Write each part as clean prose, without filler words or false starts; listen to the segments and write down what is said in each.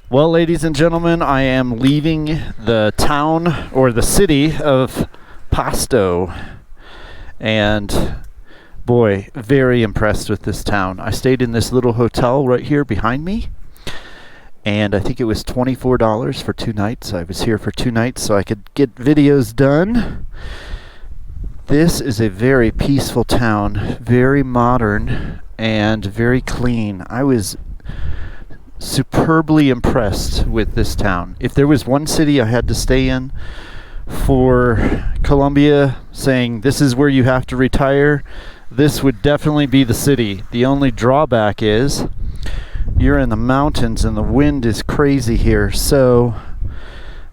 Well, ladies and gentlemen, I am leaving the town or the city of Pasto, and boy, very impressed with this town. I stayed in this little hotel right here behind me, and I think it was $24 for 2 nights. I was here for 2 nights so I could get videos done. This is a very peaceful town, very modern, and very clean. I was superbly impressed with this town. If there was one city I had to stay in for Colombia, saying this is where you have to retire, this would definitely be the city. The only drawback is you're in the mountains and the wind is crazy here, so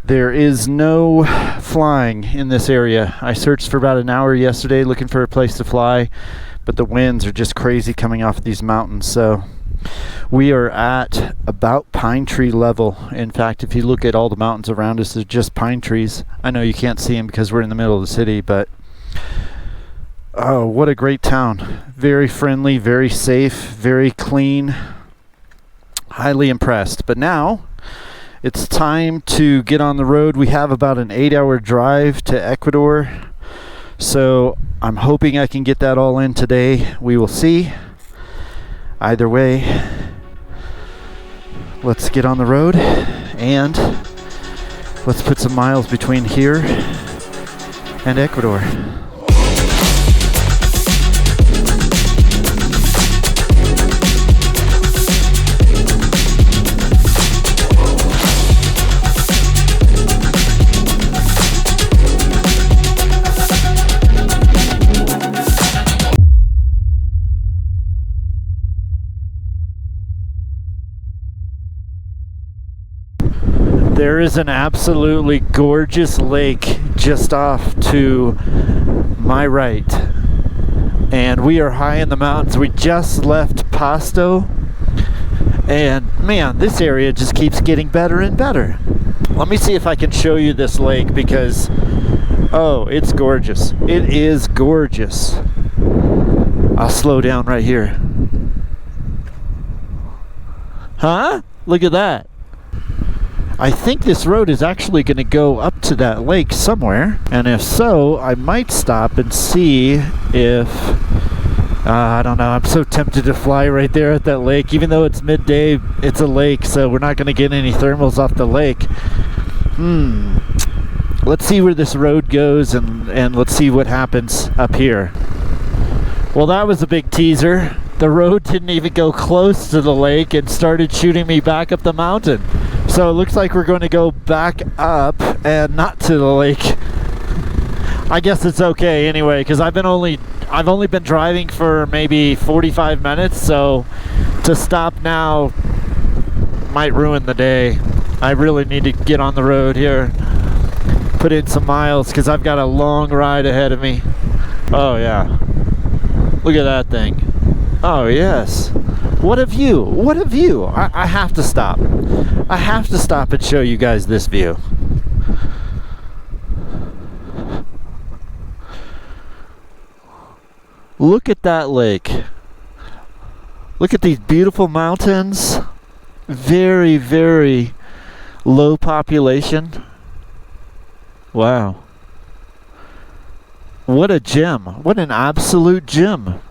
there is no flying in this area. I searched for about an hour yesterday looking for a place to fly, but the winds are just crazy coming off these mountains. So we are at about pine tree level. In fact, if you look at all the mountains around us, they're just pine trees. I know you can't see them because we're in the middle of the city, but oh, what a great town. Very friendly, very safe, very clean. Highly impressed. But now it's time to get on the road. We have about an 8-hour drive to Ecuador, so I'm hoping I can get that all in today. We will see. Either way, let's get on the road and let's put some miles between here and Ecuador. There is an absolutely gorgeous lake just off to my right, and we are high in the mountains. We just left Pasto, and man, this area just keeps getting better and better. Let me see if I can show you this lake, because oh, it's gorgeous. It is gorgeous. I'll slow down right here. Huh? Look at that. I think this road is actually going to go up to that lake somewhere, and if so, I might stop and see if I don't know. I'm so tempted to fly right there at that lake. Even though it's midday, it's a lake, so we're not going to get any thermals off the lake. Let's see where this road goes, and let's see what happens up here. Well, that was a big teaser. The road didn't even go close to the lake and started shooting me back up the mountain. So it looks like we're going to go back up and not to the lake. I guess it's okay anyway, because I've only been driving for maybe 45 minutes, so to stop now might ruin the day. I really need to get on the road here, put in some miles, because I've got a long ride ahead of me. Oh yeah, look at that thing. Oh yes. What a view! What a view! I have to stop. I have to stop and show you guys this view. Look at that lake. Look at these beautiful mountains. Very, very low population. Wow. What a gem. What an absolute gem.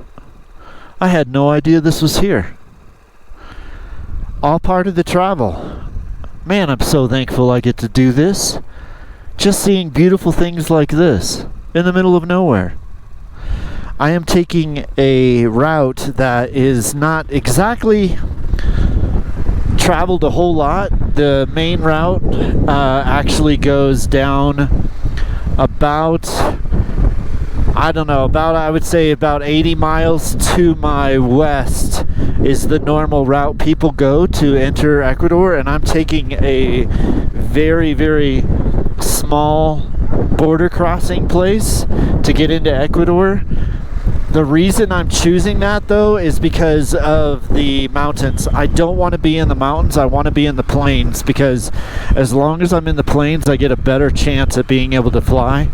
I had no idea this was here. All part of the travel. Man, I'm so thankful I get to do this. Just seeing beautiful things like this in the middle of nowhere. I am taking a route that is not exactly traveled a whole lot. The main route actually goes down about, I would say about 80 miles to my west is the normal route people go to enter Ecuador, and I'm taking a very, very small border crossing place to get into Ecuador. The reason I'm choosing that, though, is because of the mountains. I don't want to be in the mountains. I want to be in the plains, because as long as I'm in the plains, I get a better chance at being able to fly.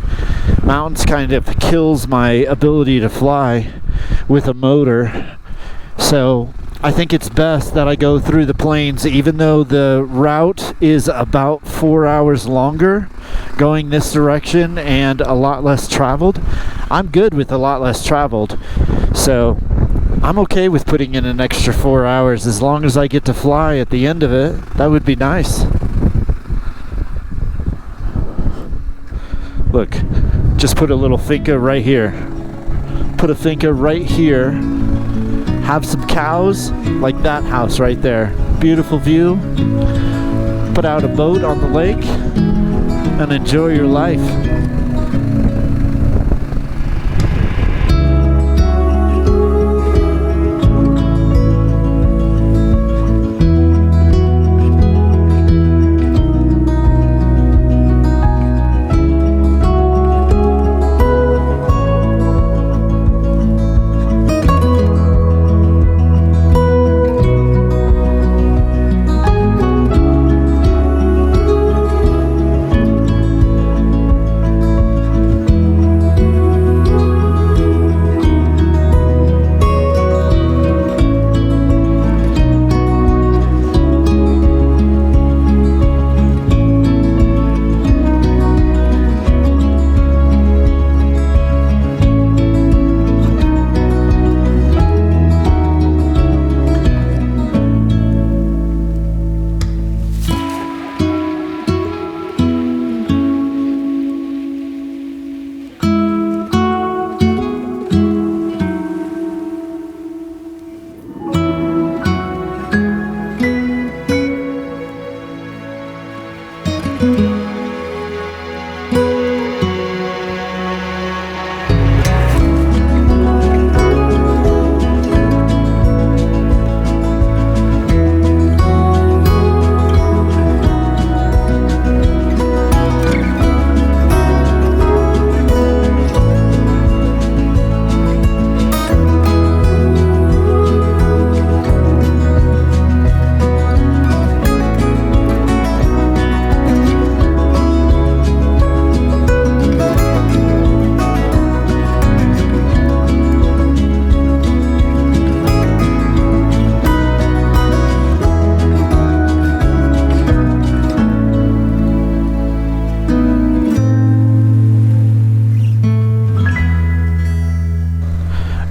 Mountains kind of kills my ability to fly with a motor. So I think it's best that I go through the plains, even though the route is about 4 hours longer going this direction and a lot less traveled. I'm good with a lot less traveled, so I'm okay with putting in an extra 4 hours as long as I get to fly at the end of it. That would be nice. Look, just put a little finca right here. Put a finca right here. Have some cows, like that house right there. Beautiful view. Put out a boat on the lake and enjoy your life.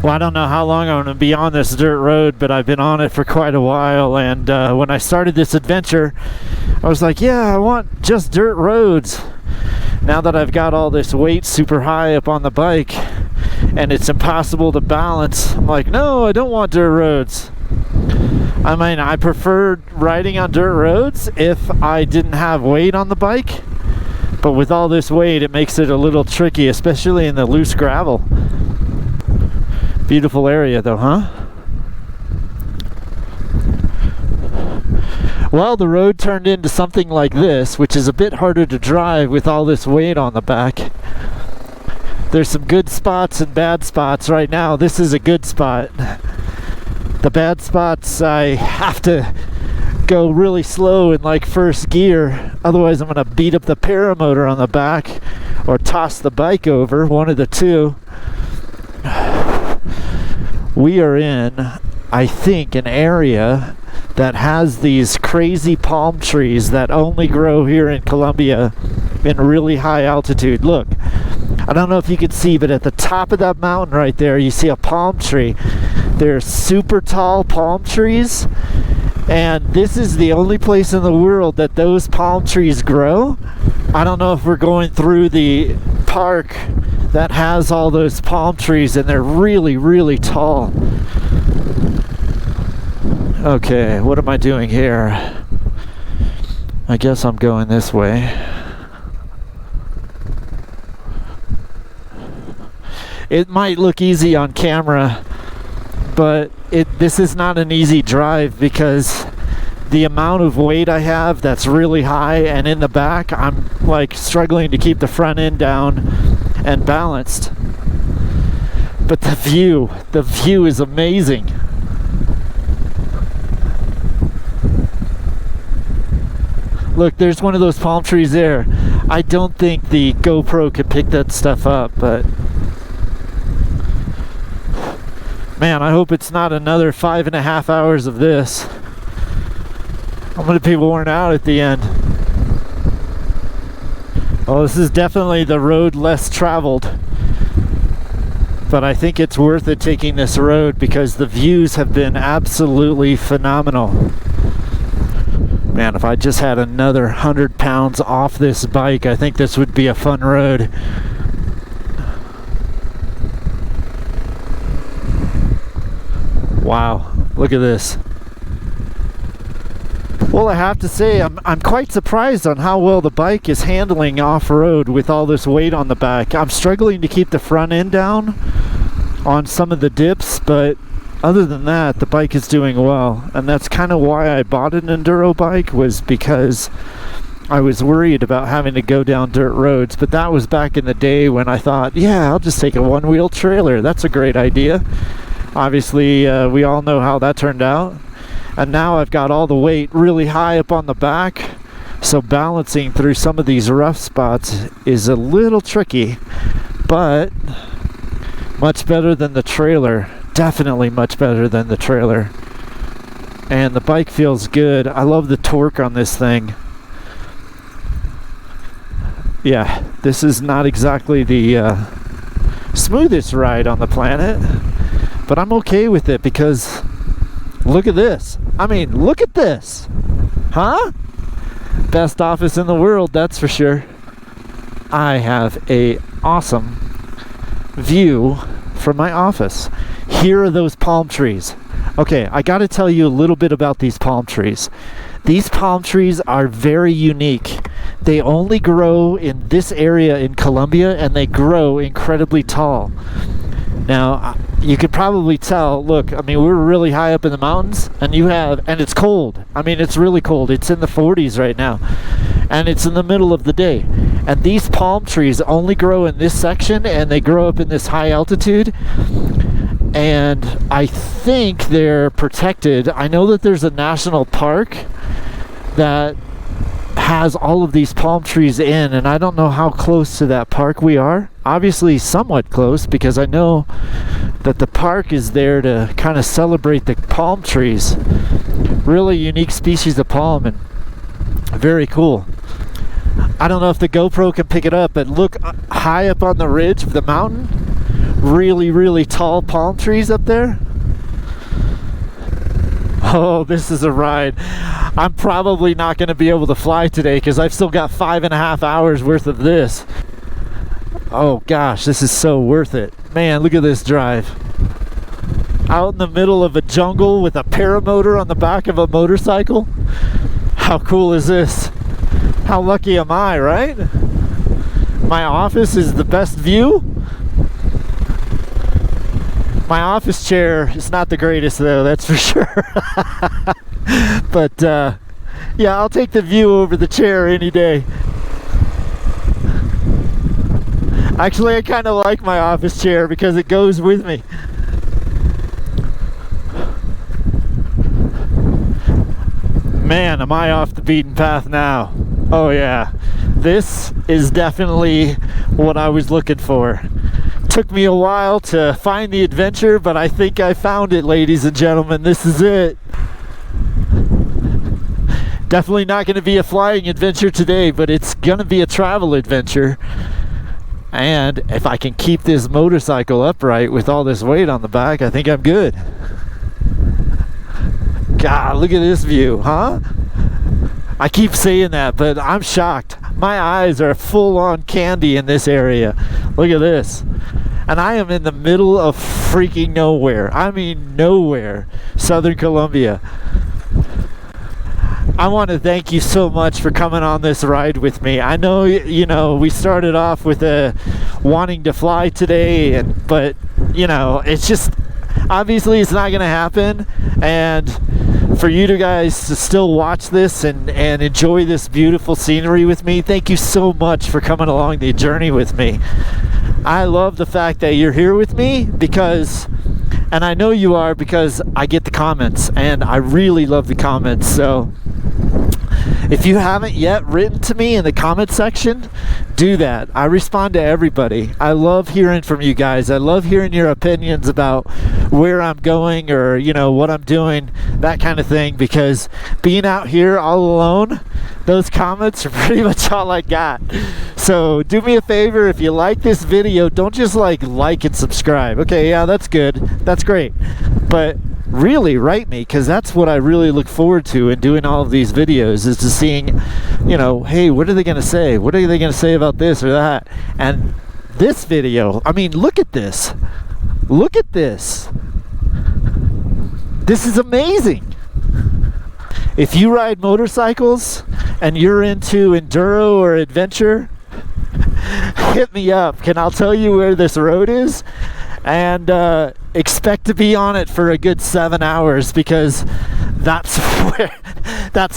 Well, I don't know how long I'm going to be on this dirt road, but I've been on it for quite a while, and when I started this adventure, I was like, yeah, I want just dirt roads. Now that I've got all this weight super high up on the bike, and it's impossible to balance, I'm like, no, I don't want dirt roads. I mean, I prefer riding on dirt roads if I didn't have weight on the bike, but with all this weight, it makes it a little tricky, especially in the loose gravel. Beautiful area though, huh? Well, the road turned into something like this, which is a bit harder to drive with all this weight on the back. There's some good spots and bad spots right now. This is a good spot. The bad spots, I have to go really slow in like first gear, otherwise I'm gonna beat up the paramotor on the back or toss the bike over, one of the two. We are in, I think, an area that has these crazy palm trees that only grow here in Colombia in really high altitude. Look, I don't know if you can see, but at the top of that mountain right there, you see a palm tree. They're super tall palm trees, and this is the only place in the world that those palm trees grow. I don't know if we're going through the park that has all those palm trees, and they're really, really tall. Okay, what am I doing here? I guess I'm going this way. It might look easy on camera, but this is not an easy drive because the amount of weight I have that's really high, and in the back I'm like struggling to keep the front end down and balanced. But the view is amazing. Look, there's one of those palm trees there. I don't think the GoPro could pick that stuff up, but Man, I hope it's not another 5.5 hours of this. I'm gonna be worn out at the end. Well, this is definitely the road less traveled, but I think it's worth it taking this road because the views have been absolutely phenomenal. Man, if I just had another 100 pounds off this bike, I think this would be a fun road. Wow, look at this. Well, I have to say, I'm quite surprised on how well the bike is handling off-road with all this weight on the back. I'm struggling to keep the front end down on some of the dips, but other than that, the bike is doing well. And that's kind of why I bought an enduro bike, was because I was worried about having to go down dirt roads. But that was back in the day when I thought, yeah, I'll just take a one-wheel trailer. That's a great idea. Obviously, we all know how that turned out. And now I've got all the weight really high up on the back, so balancing through some of these rough spots is a little tricky, but much better than the trailer. Definitely much better than the trailer. And the bike feels good. I love the torque on this thing. Yeah, this is not exactly the smoothest ride on the planet, but I'm okay with it because look at this. I mean, look at this. Huh? Best office in the world, that's for sure. I have a awesome view from my office. Here are those palm trees. Okay, I got to tell you a little bit about these palm trees. These palm trees are very unique. They only grow in this area in Colombia, and they grow incredibly tall. Now, you could probably tell, look, I mean, we're really high up in the mountains, and it's cold. I mean, it's really cold. It's in the 40s right now, and it's in the middle of the day. And these palm trees only grow in this section, and they grow up in this high altitude. And I think they're protected. I know that there's a national park that has all of these palm trees in, and I don't know how close to that park we are. Obviously somewhat close, because I know that the park is there to kind of celebrate the palm trees. Really unique species of palm, and very cool. I don't know if the GoPro can pick it up, but look high up on the ridge of the mountain. Really, really tall palm trees up there. Oh, this is a ride. I'm probably not going to be able to fly today because I've still got 5.5 hours worth of this. Oh gosh, this is so worth it. Man, look at this drive. Out in the middle of a jungle with a paramotor on the back of a motorcycle. How cool is this? How lucky am I, right? My office is the best view. My office chair is not the greatest though, that's for sure. But yeah, I'll take the view over the chair any day. Actually, I kind of like my office chair because it goes with me. Man, am I off the beaten path now. Oh yeah, this is definitely what I was looking for. Took me a while to find the adventure, but I think I found it, ladies and gentlemen. This is it. Definitely not going to be a flying adventure today, but it's going to be a travel adventure. And if I can keep this motorcycle upright with all this weight on the back, I think I'm good. God, look at this view, huh? I keep saying that, but I'm shocked. My eyes are full on candy in this area. Look at this. And I am in the middle of freaking nowhere. I mean nowhere. Southern Colombia. I want to thank you so much for coming on this ride with me. I know, you know, we started off with wanting to fly today, but, you know, it's just, obviously it's not going to happen. And for you guys to still watch this and enjoy this beautiful scenery with me, thank you so much for coming along the journey with me. I love the fact that you're here with me because, and I know you are because I get the comments, and I really love the comments. So If you haven't yet written to me in the comment section, do that. I respond to everybody. I love hearing from you guys. I love hearing your opinions about where I'm going or, you know, what I'm doing, that kind of thing, because being out here all alone, those comments are pretty much all I got. So do me a favor, if you like this video, don't just like and subscribe. Okay, yeah, that's good. That's great. But really write me, because that's what I really look forward to in doing all of these videos, is to seeing, you know, hey, what are they going to say? What are they going to say about this or that? And this video, I mean, look at this. Look at this. This is amazing. If you ride motorcycles and you're into enduro or adventure, hit me up, and I'll tell you where this road is, and expect to be on it for a good 7 hours, because that's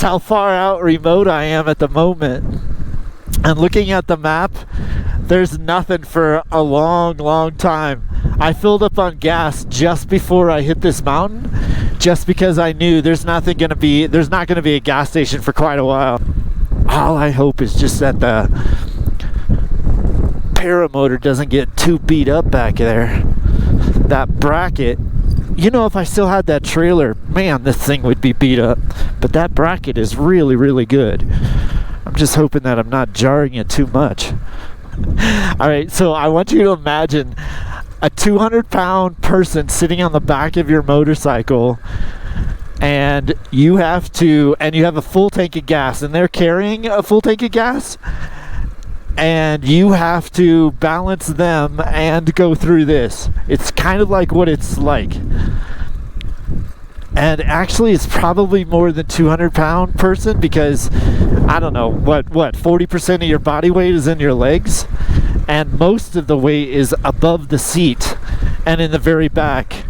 how far out remote I am at the moment. And looking at the map, there's nothing for a long time. I filled up on gas just before I hit this mountain, just because I knew there's not going to be a gas station for quite a while. All I hope is just that the paramotor doesn't get too beat up back there. That bracket, you know, if I still had that trailer, man, this thing would be beat up. But that bracket is really good. I'm just hoping that I'm not jarring it too much. Alright, so I want you to imagine a 200-pound person sitting on the back of your motorcycle, and you have a full tank of gas, and they're carrying a full tank of gas, and you have to balance them and go through this. It's kind of like what it's like. And actually, it's probably more than 200-pound person, because I don't know, what 40% of your body weight is in your legs, and most of the weight is above the seat and in the very back.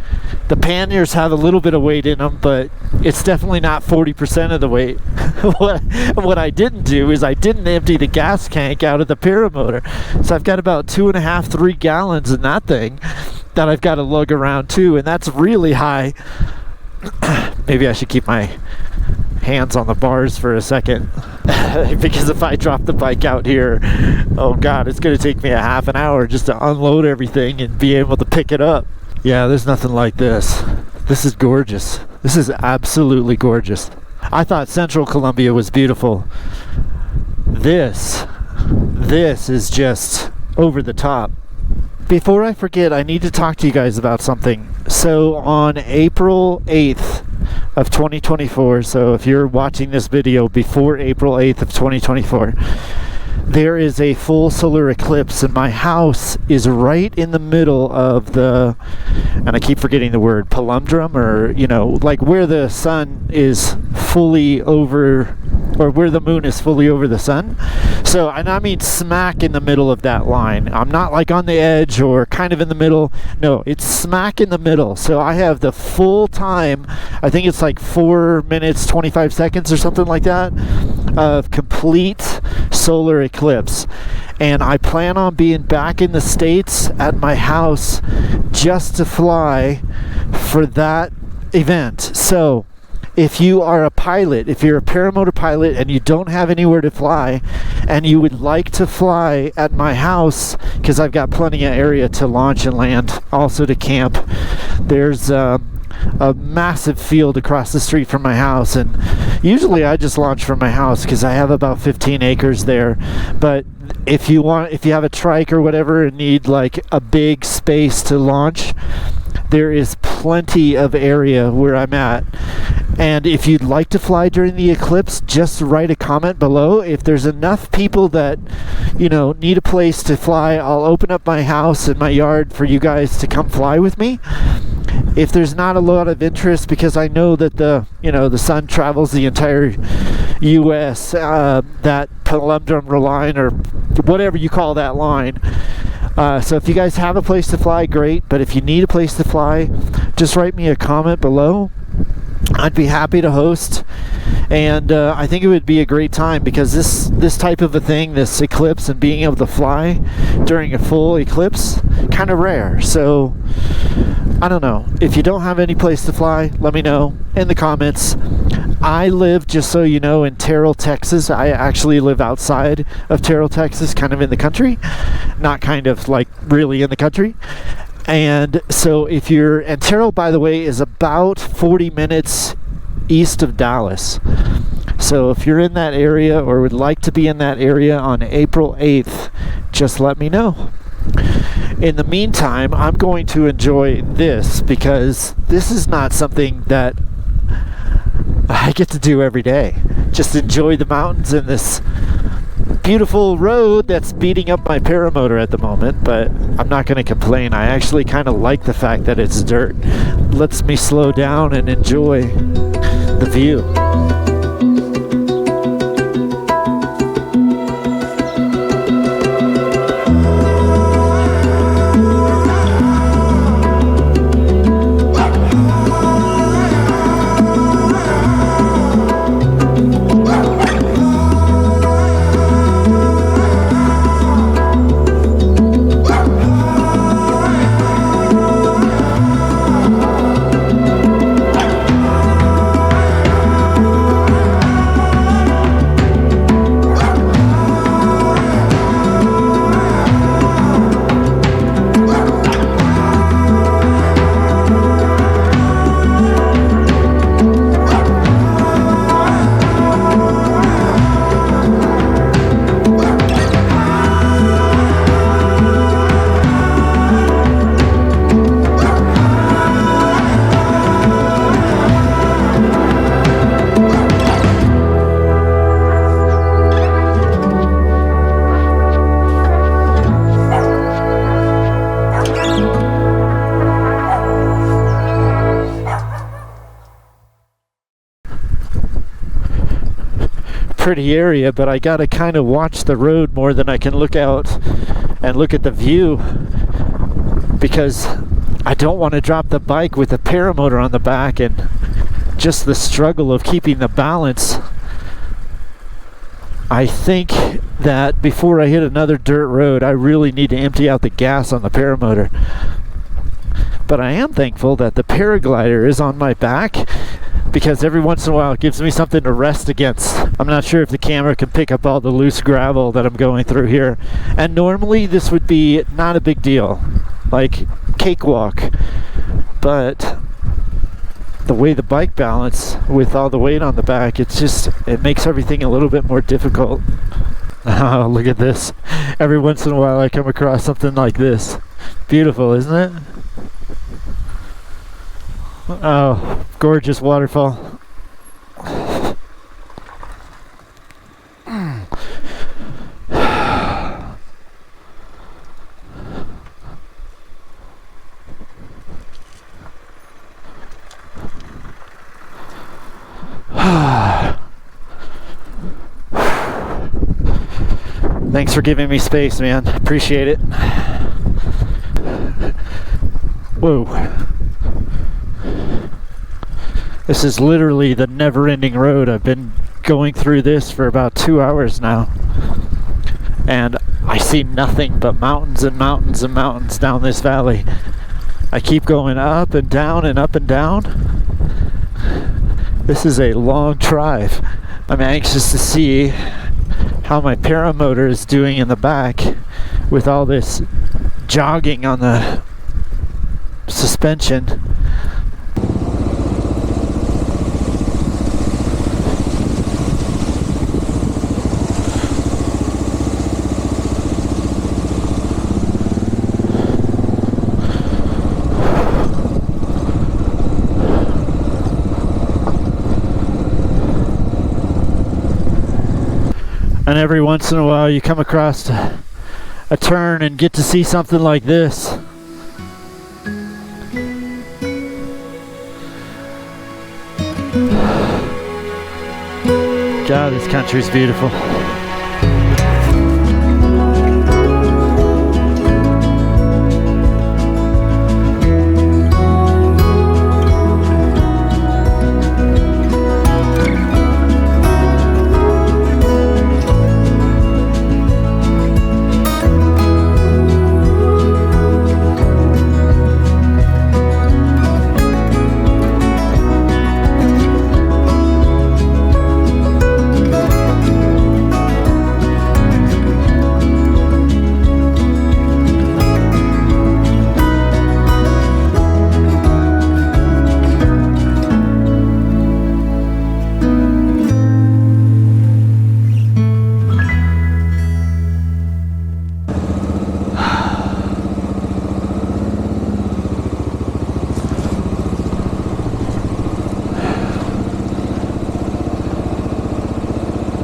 The panniers have a little bit of weight in them, but it's definitely not 40% of the weight. What I didn't do is I didn't empty the gas tank out of the paramotor. So I've got about 2.5-3 gallons in that thing that I've got to lug around too, and that's really high. Maybe I should keep my hands on the bars for a second, because if I drop the bike out here, oh god, it's going to take me a half an hour just to unload everything and be able to pick it up. Yeah, there's nothing like this. This is gorgeous. This is absolutely gorgeous. I thought Central Colombia was beautiful. This is just over the top. Before I forget, I need to talk to you guys about something. So on April 8th of 2024, so if you're watching this video before April 8th of 2024, there is a full solar eclipse, and my house is right in the middle of the, and I keep forgetting the word, palundrum, or, you know, like where the sun is fully over, or where the moon is fully over the sun. So, and I mean smack in the middle of that line. I'm not like on the edge or kind of in the middle. No, it's smack in the middle. So I have the full time, I think it's like 4 minutes, 25 seconds or something like that, of complete solar eclipse. And I plan on being back in the States at my house just to fly for that event. So if you are a pilot, if you're a paramotor pilot and you don't have anywhere to fly, and you would like to fly at my house, because I've got plenty of area to launch and land, also to camp, there's a massive field across the street from my house, and usually I just launch from my house because I have about 15 acres there. But if you have a trike or whatever and need like a big space to launch, there is plenty of area where I'm at. And if you'd like to fly during the eclipse, just write a comment below. If there's enough people that, you know, need a place to fly, I'll open up my house and my yard for you guys to come fly with me. If there's not a lot of interest, because I know that the sun travels the entire U.S., that palundrum line, or whatever you call that line. So if you guys have a place to fly, great. But if you need a place to fly, just write me a comment below. I'd be happy to host, and I think it would be a great time, because this type of a thing, this eclipse, and being able to fly during a full eclipse, kind of rare. So I don't know, if you don't have any place to fly, let me know in the comments. I live, just so you know, in Terrell, Texas. I actually live outside of Terrell, Texas, kind of in the country. Not kind of, like, really in the country. And so if you're... And Terrell, by the way, is about 40 minutes east of Dallas. So if you're in that area or would like to be in that area on April 8th, just let me know. In the meantime, I'm going to enjoy this, because this is not something that I get to do every day. Just enjoy the mountains and this beautiful road that's beating up my paramotor at the moment, but I'm not going to complain. I actually kind of like the fact that it's dirt. It lets me slow down and enjoy the view. Pretty area, but I gotta kind of watch the road more than I can look out and look at the view, because I don't want to drop the bike with the paramotor on the back and just the struggle of keeping the balance. I think that before I hit another dirt road, I really need to empty out the gas on the paramotor. But I am thankful that the paraglider is on my back, because every once in a while it gives me something to rest against. I'm not sure if the camera can pick up all the loose gravel that I'm going through here. And normally this would be not a big deal, like cakewalk. But the way the bike balance with all the weight on the back, it makes everything a little bit more difficult. Oh, look at this. Every once in a while I come across something like this. Beautiful, isn't it? Oh, gorgeous waterfall. Thanks for giving me space, man. Appreciate it. Whoa. This is literally the never-ending road. I've been going through this for about 2 hours now. And I see nothing but mountains and mountains and mountains down this valley. I keep going up and down and up and down. This is a long drive. I'm anxious to see how my paramotor is doing in the back with all this jogging on the suspension. And every once in a while you come across a turn and get to see something like this. God, this country's beautiful.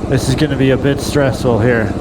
This is going to be a bit stressful here.